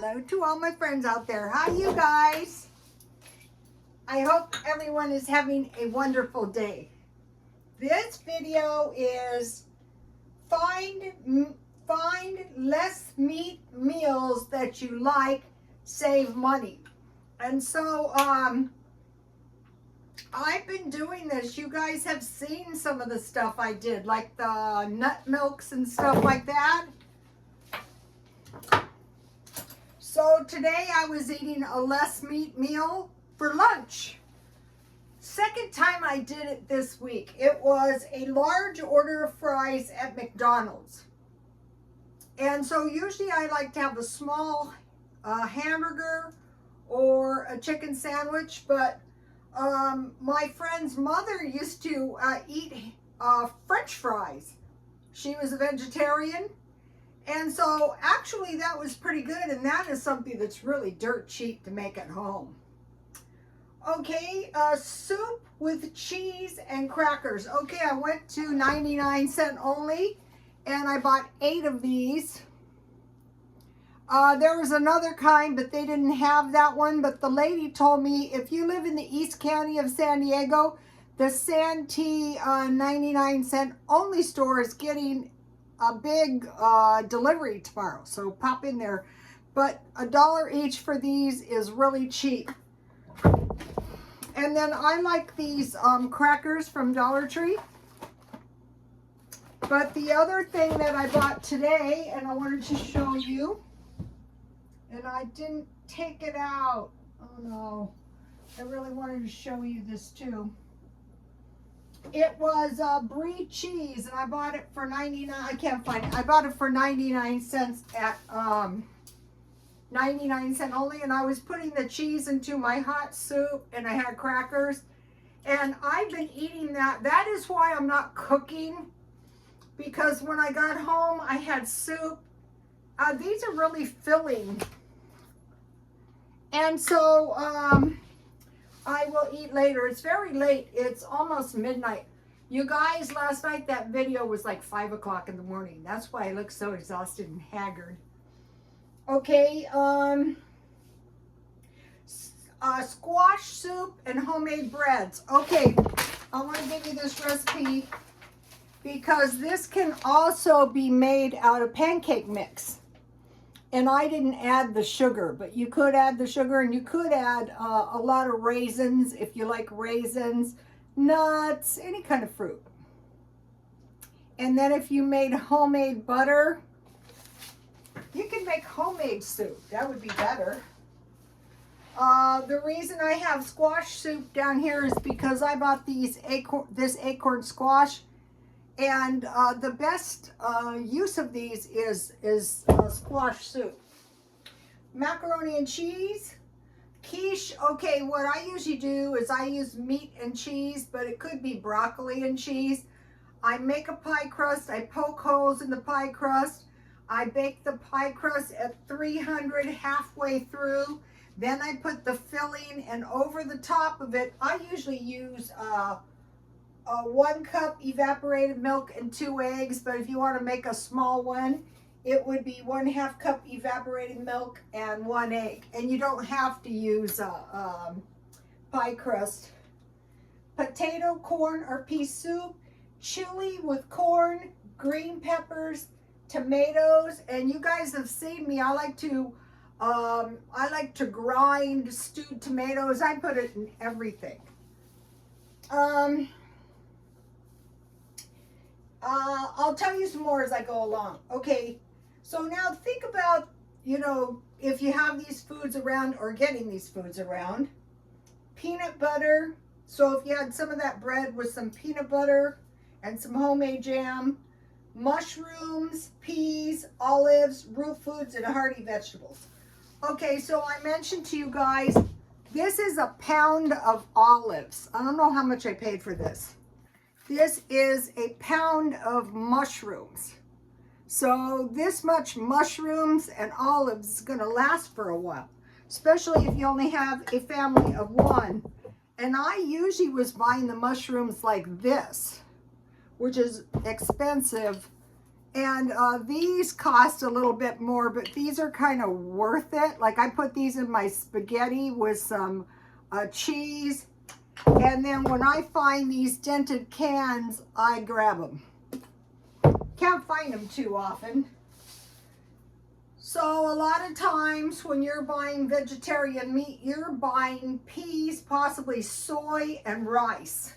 Hello to all my friends out there. Hi, you guys. I hope everyone is having a wonderful day. This video is find less meat meals that you like, save money. And so I've been doing this. You guys have seen some of the stuff I did, like the nut milks and stuff like that. So today I was eating a less meat meal for lunch. Second time I did it this week. It was a large order of fries at McDonald's. And so usually I like to have a small hamburger or a chicken sandwich, but my friend's mother used to eat French fries. She was a vegetarian. And so actually that was pretty good, and that is something that's really dirt cheap to make at home. Okay, soup with cheese and crackers. Okay, I went to 99-cent only, and I bought 8 of these. There was another kind, but they didn't have that one. But the lady told me if you live in the East County of San Diego, the Santee 99-cent only store is getting a big delivery tomorrow, so pop in there. But $1 each for these is really cheap. And then I like these crackers from Dollar Tree. But the other thing that I bought today, and I wanted to show you, and I didn't take it out. Oh no, I really wanted to show you this too. It was brie cheese, and I bought it for 99. I can't find it. I bought it for 99 cents at 99-cent only, and I was putting the cheese into my hot soup, and I had crackers, and I've been eating that. That is why I'm not cooking, because when I got home, I had soup. These are really filling, and so I will eat later. It's very late. It's almost midnight. You guys, last night that video was like 5 o'clock in the morning. That's why I look so exhausted and haggard. Okay, squash soup and homemade breads. Okay, I want to give you this recipe because this can also be made out of pancake mix. And I didn't add the sugar, but you could add the sugar, and you could add a lot of raisins if you like raisins, nuts, any kind of fruit. And then if you made homemade butter, you can make homemade soup. That would be better. The reason I have squash soup down here is because I bought this acorn squash. And the best use of these is squash soup. Macaroni and cheese. Quiche. Okay, what I usually do is I use meat and cheese, but it could be broccoli and cheese. I make a pie crust. I poke holes in the pie crust. I bake the pie crust at 300 halfway through. Then I put the filling, and over the top of it, I usually use 1 cup evaporated milk and 2 eggs, but if you want to make a small one, it would be 1/2 cup evaporated milk and 1 egg. And you don't have to use pie crust. Potato, corn, or pea soup, chili with corn, green peppers, tomatoes, and you guys have seen me. I like to grind stewed tomatoes. I put it in everything. I'll tell you some more as I go along. Okay, so now think about, if you have these foods around or getting these foods around. Peanut butter. So if you had some of that bread with some peanut butter and some homemade jam. Mushrooms, peas, olives, root foods, and hearty vegetables. Okay, so I mentioned to you guys, this is a pound of olives. I don't know how much I paid for this. This is a pound of mushrooms. So this much mushrooms and olives is going to last for a while, especially if you only have a family of 1. And I usually was buying the mushrooms like this, which is expensive. And these cost a little bit more, but these are kind of worth it. Like I put these in my spaghetti with some cheese. And then when I find these dented cans, I grab them. Can't find them too often. So a lot of times when you're buying vegetarian meat, you're buying peas, possibly soy and rice.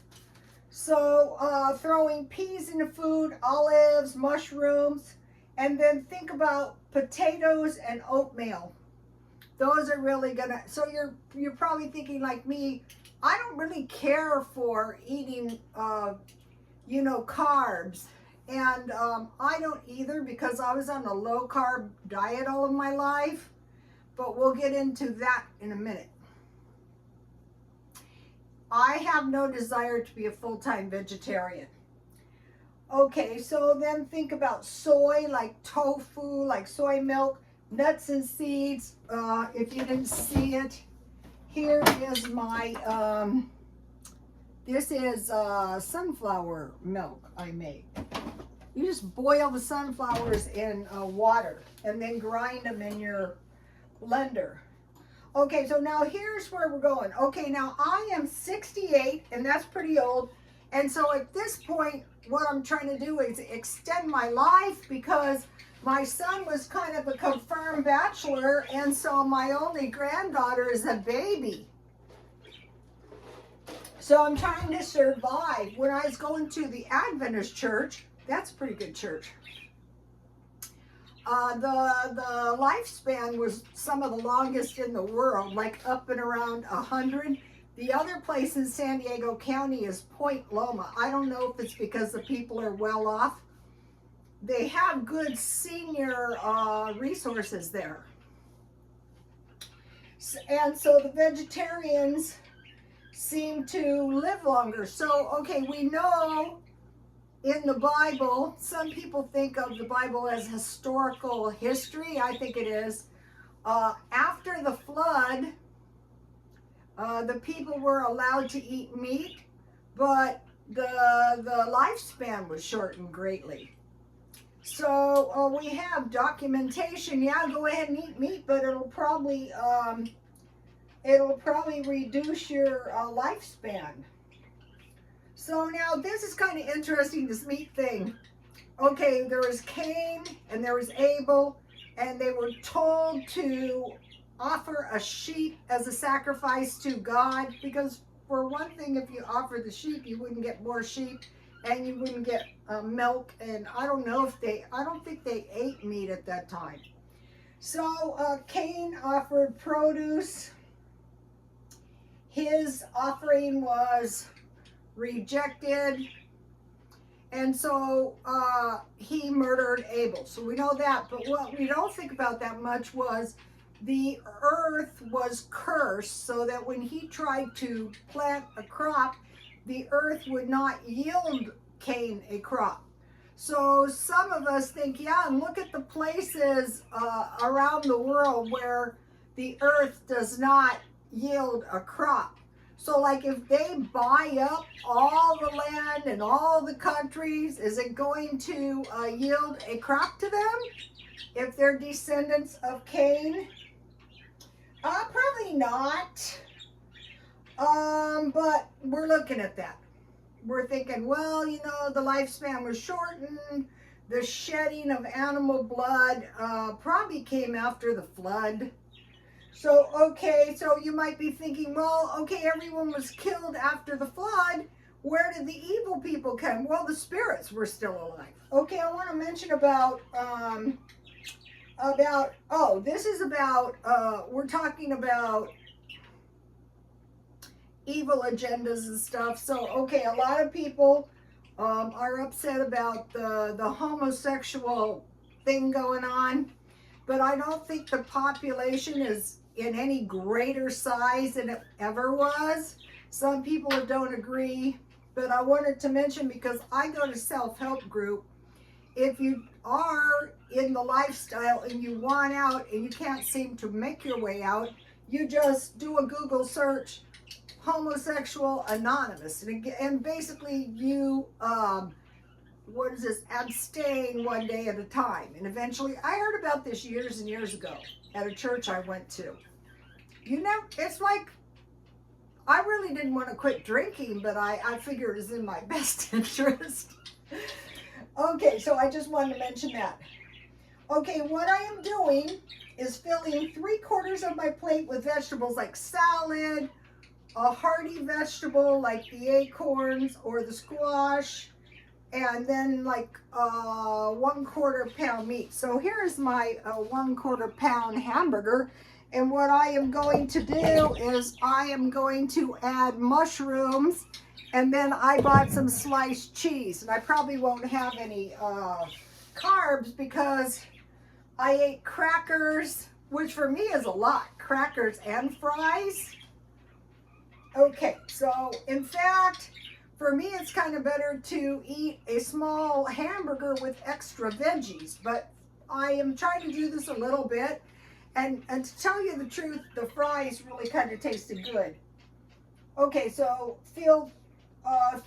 So throwing peas into food, olives, mushrooms, and then think about potatoes and oatmeal. Those are really gonna, so you're probably thinking like me, I don't really care for eating, carbs. And I don't either, because I was on a low carb diet all of my life, but we'll get into that in a minute. I have no desire to be a full-time vegetarian. Okay, so then think about soy, like tofu, like soy milk, nuts and seeds. If you didn't see it, here is my, this is sunflower milk I make. You just boil the sunflowers in water and then grind them in your blender. Okay, so now here's where we're going. Okay, now I am 68, and that's pretty old. And so at this point, what I'm trying to do is extend my life, because my son was kind of a confirmed bachelor, and so my only granddaughter is a baby. So I'm trying to survive. When I was going to the Adventist church, that's a pretty good church. The lifespan was some of the longest in the world, like up and around 100. The other place in San Diego County is Point Loma. I don't know if it's because the people are well off. They have good senior resources there. And so the vegetarians seem to live longer. So, okay, we know in the Bible, some people think of the Bible as historical history. I think it is. After the flood, the people were allowed to eat meat, but the lifespan was shortened greatly. So we have documentation. Yeah, go ahead and eat meat, but it'll probably reduce your lifespan. So now this is kind of interesting, this meat thing. Okay, there was Cain and there was Abel, and they were told to offer a sheep as a sacrifice to God, because for one thing, if you offer the sheep, you wouldn't get more sheep and you wouldn't get milk. And I don't think they ate meat at that time. So Cain offered produce. His offering was rejected, and so he murdered Abel. So we know that, but what we don't think about that much was the earth was cursed, so that when he tried to plant a crop, the earth would not yield Cain a crop. So some of us think, yeah, and look at the places around the world where the earth does not yield a crop. So like if they buy up all the land and all the countries, is it going to yield a crop to them if they're descendants of Cain? Probably not. But we're looking at that. We're thinking, well, the lifespan was shortened. The shedding of animal blood probably came after the flood. So, okay, so you might be thinking, well, okay, everyone was killed after the flood. Where did the evil people come? Well, the spirits were still alive. Okay, I want to mention we're talking about evil agendas and stuff. So, okay, a lot of people are upset about the homosexual thing going on, but I don't think the population is in any greater size than it ever was. Some people don't agree, but I wanted to mention, because I go to self-help group, if you are in the lifestyle and you want out and you can't seem to make your way out, you just do a Google search, homosexual anonymous, and basically you what is this, abstain one day at a time. And eventually, I heard about this years and years ago at a church I went to. You know, it's like, I really didn't want to quit drinking, but I figured it was in my best interest. Okay, so I just wanted to mention that. Okay, what I am doing is filling 3/4 of my plate with vegetables like salad, a hearty vegetable like the acorns or the squash, and then like 1/4 pound meat. So here's my 1/4 pound hamburger. And what I am going to do is I am going to add mushrooms, and then I bought some sliced cheese. And I probably won't have any carbs because I ate crackers, which for me is a lot, crackers and fries. Okay, so in fact, for me it's kind of better to eat a small hamburger with extra veggies, but I am trying to do this a little bit. And to tell you the truth, the fries really kind of tasted good. Okay, so fill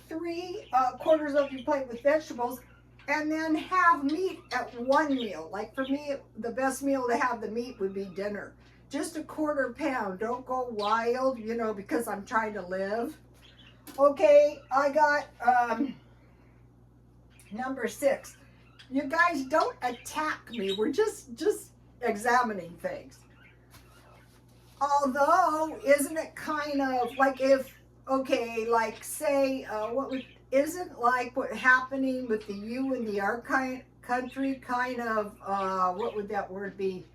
3/4 of your plate with vegetables, and then have meat at one meal. Like for me, the best meal to have the meat would be dinner. Just 1/4 pound. Don't go wild, you know, because I'm trying to live. Okay, I got number 6. You guys don't attack me. We're just examining things. Although, isn't it kind of like if, okay, like say, isn't like what happening with the you and the our country kind of, what would that word be?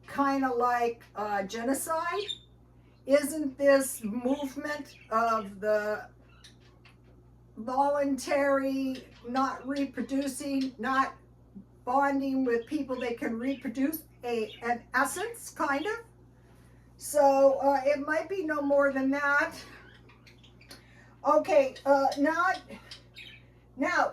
Kind of like genocide? Isn't this movement of the voluntary not reproducing, not bonding with people they can reproduce, an essence, kind of? So it might be no more than that. Okay, now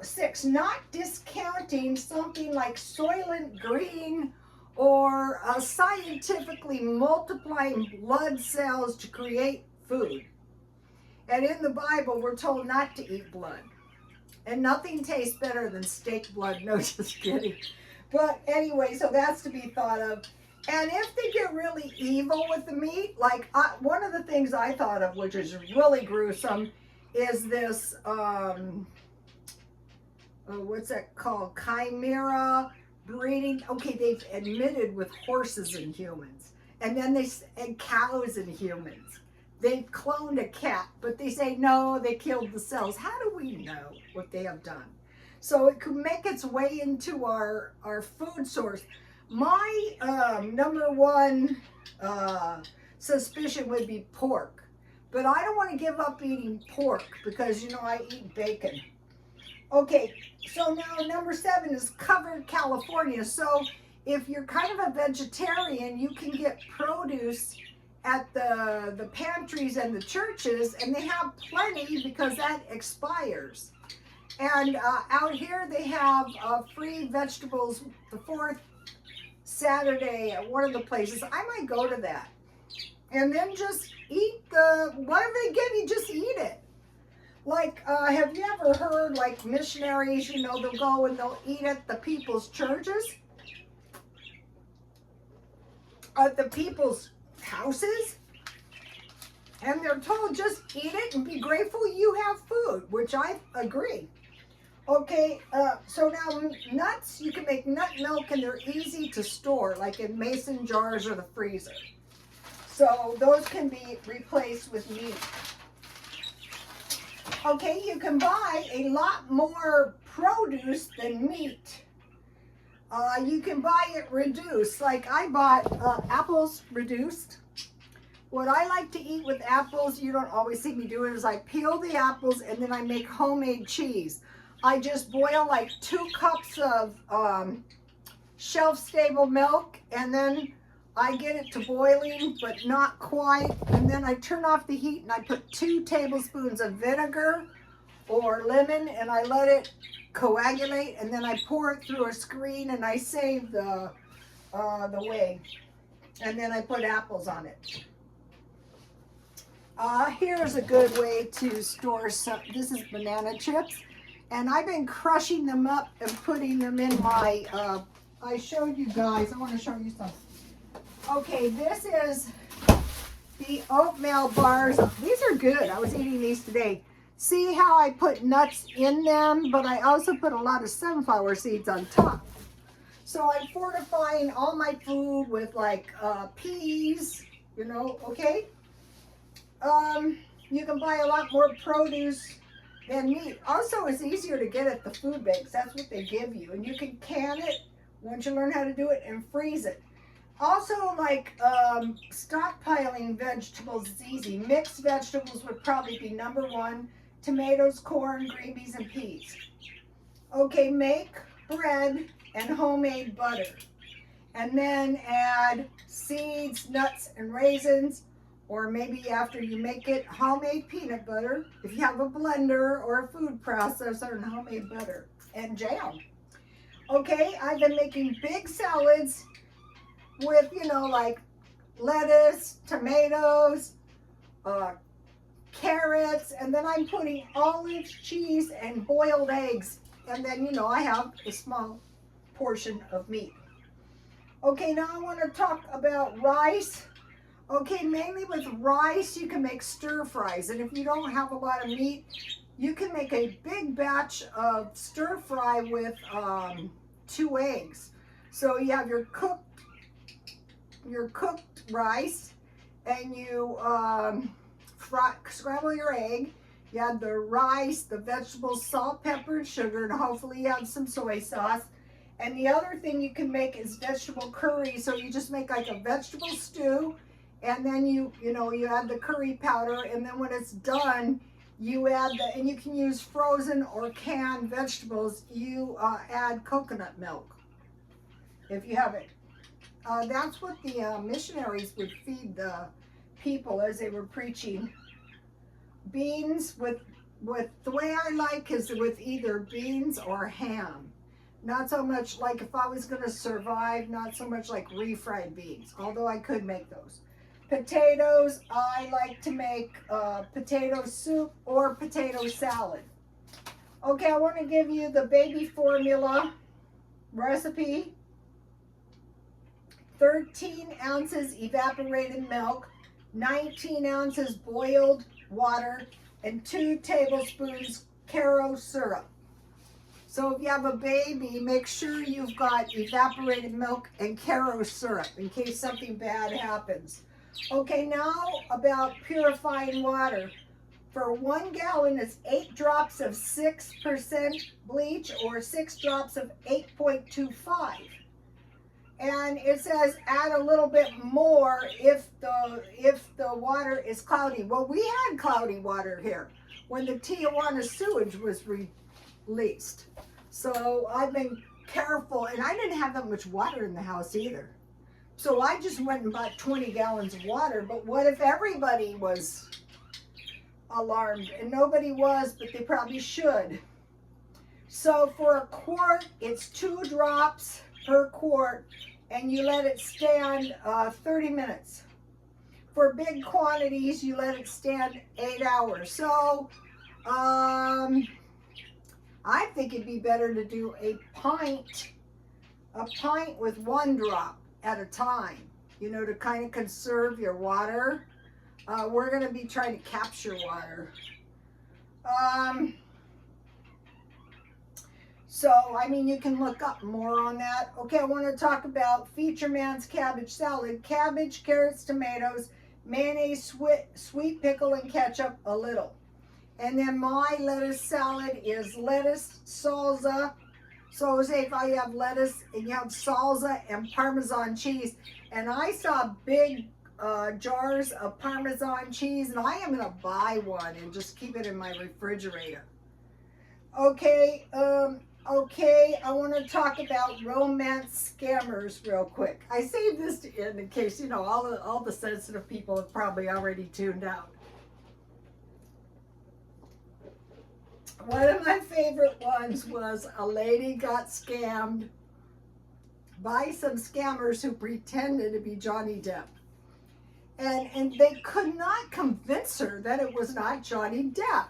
6, not discounting something like Soylent Green or scientifically multiplying blood cells to create food. And in the Bible, we're told not to eat blood. And nothing tastes better than steak blood. No, just kidding. But anyway, so that's to be thought of. And if they get really evil with the meat, like one of the things I thought of, which is really gruesome, is this, what's that called? Chimera breeding. Okay, they've admitted with horses and humans. And then and cows and humans. They've cloned a cat, but they say, no, they killed the cells. How do we know what they have done? So it could make its way into our food source. My number one suspicion would be pork. But I don't want to give up eating pork because, you know, I eat bacon. Okay, so now number 7 is covered California. So if you're kind of a vegetarian, you can get produce at the pantries and the churches, and they have plenty because that expires. And out here they have free vegetables the 4th Saturday at one of the places. I might go to that. And then just eat whatever they give you, just eat it. Like, have you ever heard like missionaries, you know, they'll go and they'll eat at the people's churches? At the people's houses? And they're told just eat it and be grateful you have food, which I agree. Okay, so now nuts, you can make nut milk and they're easy to store, like in mason jars or the freezer. So those can be replaced with meat. Okay, you can buy a lot more produce than meat. You can buy it reduced. Like I bought apples reduced. What I like to eat with apples, you don't always see me do it, is I peel the apples and then I make homemade cheese. I just boil like 2 cups of shelf-stable milk, and then I get it to boiling, but not quite. And then I turn off the heat and I put 2 tablespoons of vinegar or lemon, and I let it coagulate, and then I pour it through a screen and I save the whey. And then I put apples on it. Here's a good way to store some. This is banana chips. And I've been crushing them up and putting them in my, I showed you guys, I want to show you something. Okay, this is the oatmeal bars. These are good. I was eating these today. See how I put nuts in them, but I also put a lot of sunflower seeds on top. So I'm fortifying all my food with like peas, you know, okay? You can buy a lot more produce than meat. Also, it's easier to get at the food banks. That's what they give you. And you can can it once you learn how to do it and freeze it. Also, like stockpiling vegetables is easy. Mixed vegetables would probably be number one. Tomatoes, corn, green beans, and peas. Okay, make bread and homemade butter. And then add seeds, nuts, and raisins. Or maybe after you make it, homemade peanut butter. If you have a blender or a food processor, and homemade butter and jam. Okay, I've been making big salads with, you know, like lettuce, tomatoes, carrots, and then I'm putting olives, cheese, and boiled eggs. And then, you know, I have a small portion of meat. Okay, now I want to talk about rice. Okay, mainly with rice, you can make stir fries. And if you don't have a lot of meat, you can make a big batch of stir fry with 2 eggs. So you have your cooked rice, and you scramble your egg. You add the rice, the vegetables, salt, pepper, and sugar, and hopefully you add some soy sauce. And the other thing you can make is vegetable curry. So you just make like a vegetable stew, and then you add the curry powder, and then when it's done, you add and you can use frozen or canned vegetables. You add coconut milk if you have it. That's what the missionaries would feed the people as they were preaching. Beans with the way I like is with either beans or ham. Not so much like if I was going to survive, not so much like refried beans, although I could make those. Potatoes, I like to make potato soup or potato salad. Okay, I want to give you the baby formula recipe. 13 ounces evaporated milk, 19 ounces boiled water, and 2 tablespoons Caro syrup. So if you have a baby, make sure you've got evaporated milk and Caro syrup in case something bad happens. Okay, now about purifying water. For 1 gallon, it's 8 drops of 6% bleach or 6 drops of 8.25. And it says add a little bit more if the water is cloudy. Well, we had cloudy water here when the Tijuana sewage was released. So I've been careful, and I didn't have that much water in the house either. So I just went and bought 20 gallons of water. But what if everybody was alarmed? And nobody was, but they probably should. So for a quart, it's 2 drops per quart, and you let it stand 30 minutes. For big quantities, you let it stand 8 hours. So I think it'd be better to do a pint with 1 drop at a time, you know, to kind of conserve your water. We're going to be trying to capture water. So, I mean, you can look up more on that. Okay, I want to talk about Feature Man's cabbage salad. Cabbage, carrots, tomatoes, mayonnaise, sweet pickle, and ketchup a little. And then my lettuce salad is lettuce, salsa. So say if I have lettuce and you have salsa and Parmesan cheese. And I saw big jars of Parmesan cheese, and I am going to buy one and just keep it in my refrigerator. Okay, I want to talk about romance scammers real quick. I saved this to end in case, you know, all the sensitive people have probably already tuned out. One of my favorite ones was a lady got scammed by some scammers who pretended to be Johnny Depp. And they could not convince her that it was not Johnny Depp.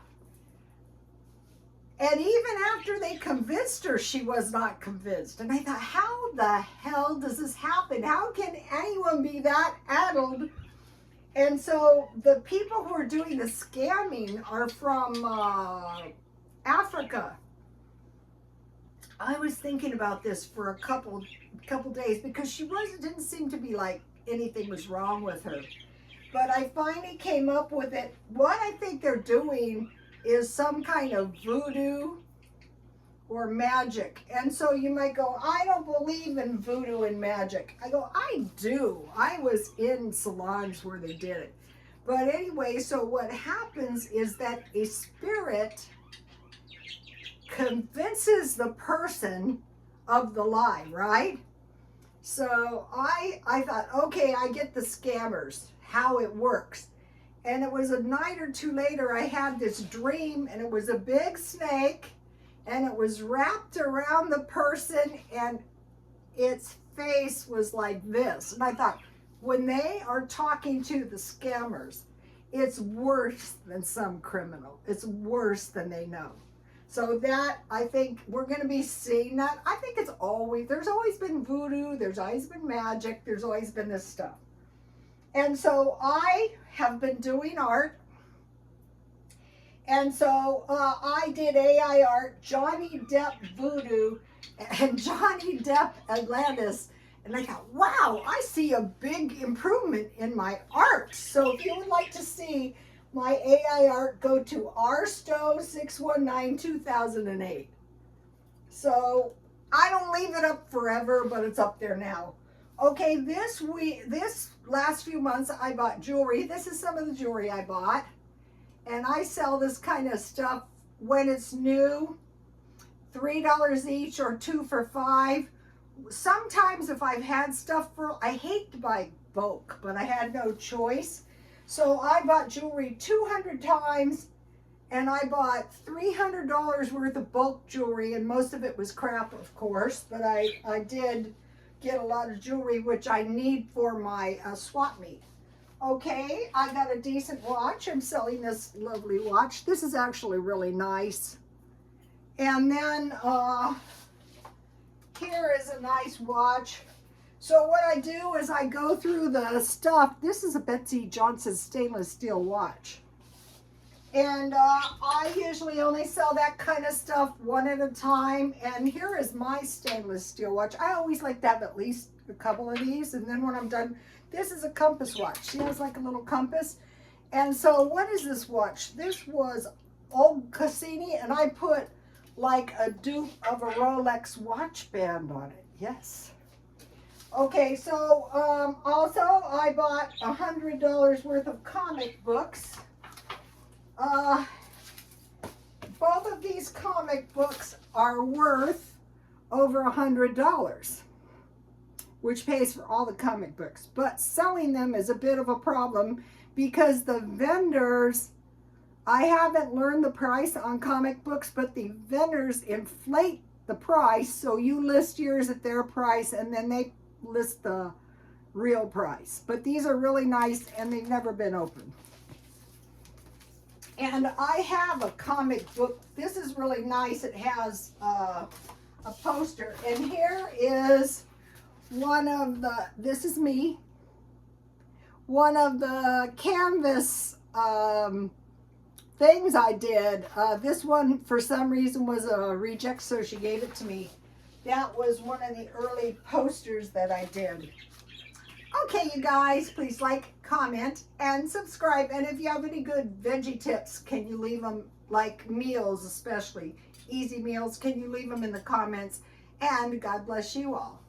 And even after they convinced her, she was not convinced. And I thought, how the hell does this happen? How can anyone be that addled? And so the people who are doing the scamming are from Africa. I was thinking about this for a couple days because she didn't seem to be like anything was wrong with her. But I finally came up with it. What I think they're doing is some kind of voodoo or magic. And so you might go, I don't believe in voodoo and magic. I go, I do. I was in salons where they did it. But anyway, so what happens is that a spirit convinces the person of the lie, right? So I thought, okay, I get the scammers, how it works. And it was a night or two later, I had this dream, and it was a big snake, and it was wrapped around the person, and its face was like this. And I thought, when they are talking to the scammers, it's worse than some criminal. It's worse than they know. So that, I think we're going to be seeing that. I think there's always been voodoo, there's always been magic, there's always been this stuff. And so I have been doing art. And so I did AI art, Johnny Depp voodoo, and Johnny Depp Atlantis. And I thought, wow, I see a big improvement in my art. So if you would like to see my AI art, go to rsto6192008. So I don't leave it up forever, but it's up there now. Okay, this last few months I bought jewelry. This is some of the jewelry I bought. And I sell this kind of stuff when it's new, $3 each or 2 for $5. Sometimes if I've had stuff I hate to buy bulk, but I had no choice. So I bought jewelry 200 times, and I bought $300 worth of bulk jewelry, and most of it was crap, of course, but I did get a lot of jewelry, which I need for my swap meet. Okay, I got a decent watch. I'm selling this lovely watch. This is actually really nice. And then here is a nice watch. So what I do is I go through the stuff. This is a Betsy Johnson stainless steel watch. And I usually only sell that kind of stuff one at a time. And here is my stainless steel watch. I always like to have at least a couple of these. And then when I'm done, this is a compass watch. She has like a little compass. And so what is this watch? This was old Cassini, and I put like a dupe of a Rolex watch band on it. Yes. Okay, so also I bought $100 worth of comic books. Both of these comic books are worth over $100, which pays for all the comic books. But selling them is a bit of a problem because the vendors, I haven't learned the price on comic books, but the vendors inflate the price. So you list yours at their price, and then they list the real price. But these are really nice, and they've never been opened. And I have a comic book. This is really nice. It has a poster, and here is one of the, this is me, one of the canvas things I did. This one for some reason was a reject, so she gave it to me. That was one of the early posters that I did. Okay, you guys, please like, comment, and subscribe. And if you have any good veggie tips, can you leave them, like meals especially, easy meals, can you leave them in the comments? And God bless you all.